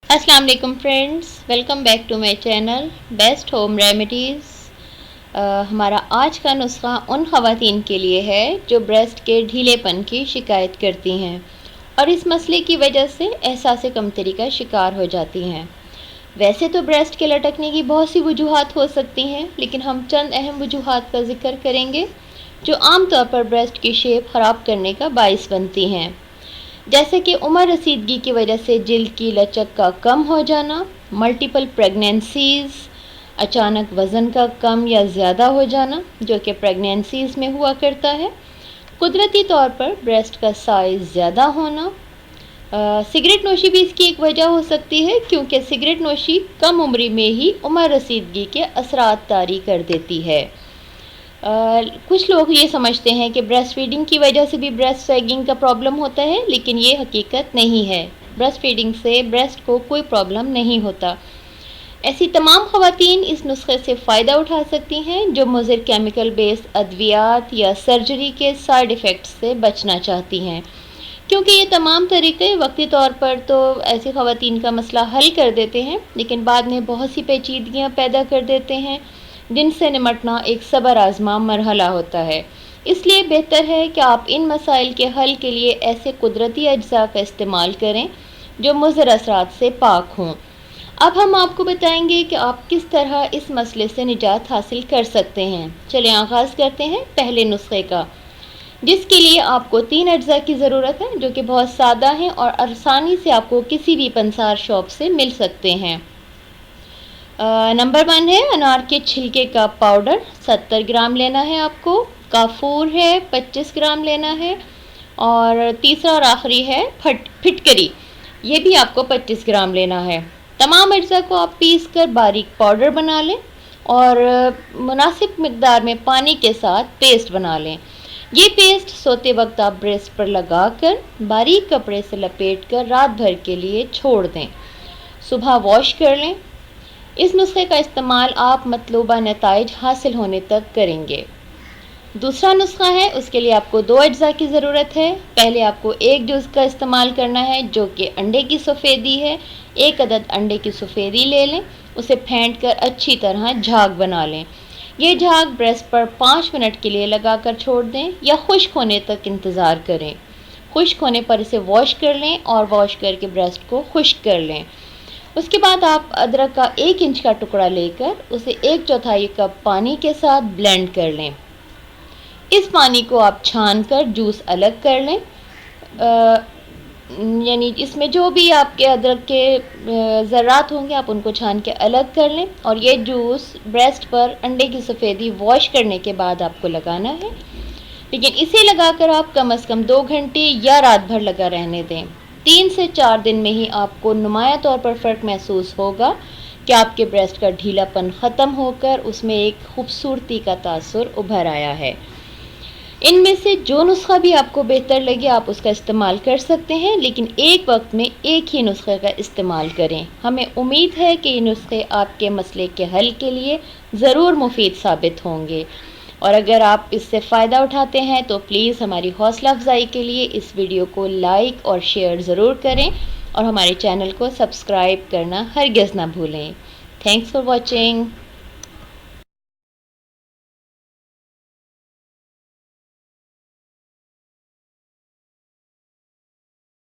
अस्सलाम वालेकुम friends, welcome back to my channel best home remedies. हमारा आज का नुस्खा उन ख़वातीन के लिए है जो ब्रेस्ट के ढीलेपन की शिकायत करती हैं और इस मसले की वजह से एहसास कमतरी का शिकार हो जाती हैं। वैसे तो ब्रेस्ट के लटकने की बहुत सी वजूहात हो सकती हैं, लेकिन हम चंद अहम वजूहात का जिक्र करेंगे जो आम तौर पर ब्रेस्ट की शेप ख़राब करने का बाइस बनती हैं। जैसे कि उम्र रसीदगी की वजह से जिल्द की लचक का कम हो जाना, मल्टीपल प्रेगनेंसीज़, अचानक वज़न का कम या ज़्यादा हो जाना जो कि प्रेगनेंसीज़ में हुआ करता है, कुदरती तौर पर ब्रेस्ट का साइज़ ज़्यादा होना। सिगरेट नोशी भी इसकी एक वजह हो सकती है, क्योंकि सिगरेट नोशी कम उम्र में ही उम्र रसीदगी के असरात तारी कर देती है। कुछ लोग ये समझते हैं कि ब्रेस्ट फीडिंग की वजह से भी ब्रेस्ट सैगिंग का प्रॉब्लम होता है, लेकिन ये हकीकत नहीं है। ब्रेस्ट फीडिंग से ब्रेस्ट को कोई प्रॉब्लम नहीं होता। ऐसी तमाम ख़वातीन इस नुस्खे से फ़ायदा उठा सकती हैं जो मुज़र केमिकल बेस्ड अद्वियात या सर्जरी के साइड इफ़ेक्ट्स से बचना चाहती हैं, क्योंकि ये तमाम तरीक़े वक्ती तौर पर तो ऐसी ख़वातीन का मसला हल कर देते हैं, लेकिन बाद में बहुत सी पेचीदगियाँ पैदा कर देते हैं जिनसे निमटना एक सब्र आज़मा मरहला होता है। इसलिए बेहतर है कि आप इन मसाइल के हल के लिए ऐसे कुदरती अज्जा का इस्तेमाल करें जो मुज़र असरात से पाक हों। अब हम आपको बताएंगे कि आप किस तरह इस मसले से निजात हासिल कर सकते हैं। चलें आगाज़ करते हैं पहले नुस्खे का, जिसके लिए आपको 3 अज्जा की ज़रूरत है जो कि बहुत सादा हैं और आसानी से आपको किसी भी पंसार शॉप से मिल सकते हैं। नंबर 1 है अनार के छिलके का पाउडर, 70 ग्राम लेना है आपको। काफूर है, 25 ग्राम लेना है। और तीसरा और आखिरी है फिटकरी, ये भी आपको 25 ग्राम लेना है। तमाम अज्जा को आप पीस कर बारीक पाउडर बना लें और मुनासिब मिकदार में पानी के साथ पेस्ट बना लें। ये पेस्ट सोते वक्त आप ब्रेस्ट पर लगाकर बारीक कपड़े से लपेट कर रात भर के लिए छोड़ दें। सुबह वॉश कर लें। इस नुस्खे का इस्तेमाल आप मतलूबा नताइज हासिल होने तक करेंगे। दूसरा नुस्खा है, उसके लिए आपको 2 अज्जा की ज़रूरत है। पहले आपको एक जुज़ का इस्तेमाल करना है जो कि अंडे की सफ़ेदी है। 1 अदद अंडे की सफ़ेदी ले लें, उसे फेंट कर अच्छी तरह झाग बना लें। ये झाग ब्रेस्ट पर 5 मिनट के लिए लगाकर छोड़ दें या खुश्क होने तक इंतज़ार करें। खुश्क होने पर इसे वॉश कर लें और वॉश करके ब्रेस्ट को खुश्क कर लें। उसके बाद आप अदरक का 1 इंच का टुकड़ा लेकर उसे 1/4 कप पानी के साथ ब्लेंड कर लें। इस पानी को आप छान कर जूस अलग कर लें। यानी इसमें जो भी आपके अदरक के ज़र्रात होंगे आप उनको छान के अलग कर लें और ये जूस ब्रेस्ट पर अंडे की सफ़ेदी वॉश करने के बाद आपको लगाना है, लेकिन इसे लगाकर आप कम से कम 2 घंटे या रात भर लगा रहने दें। 3 से 4 दिन में ही आपको नुमाया तौर पर फ़र्क महसूस होगा कि आपके ब्रेस्ट का ढीलापन ख़त्म होकर उसमें एक खूबसूरती का तासुर उभर आया है। इनमें से जो नुस्खा भी आपको बेहतर लगे आप उसका इस्तेमाल कर सकते हैं, लेकिन एक वक्त में एक ही नुस्खे का इस्तेमाल करें। हमें उम्मीद है कि ये नुस्खे आपके मसले के हल के लिए ज़रूर मुफीद साबित होंगे, और अगर आप इससे फ़ायदा उठाते हैं तो प्लीज़ हमारी हौसला अफजाई के लिए इस वीडियो को लाइक और शेयर ज़रूर करें और हमारे चैनल को सब्सक्राइब करना हरगिज़ ना भूलें। Thanks for watching.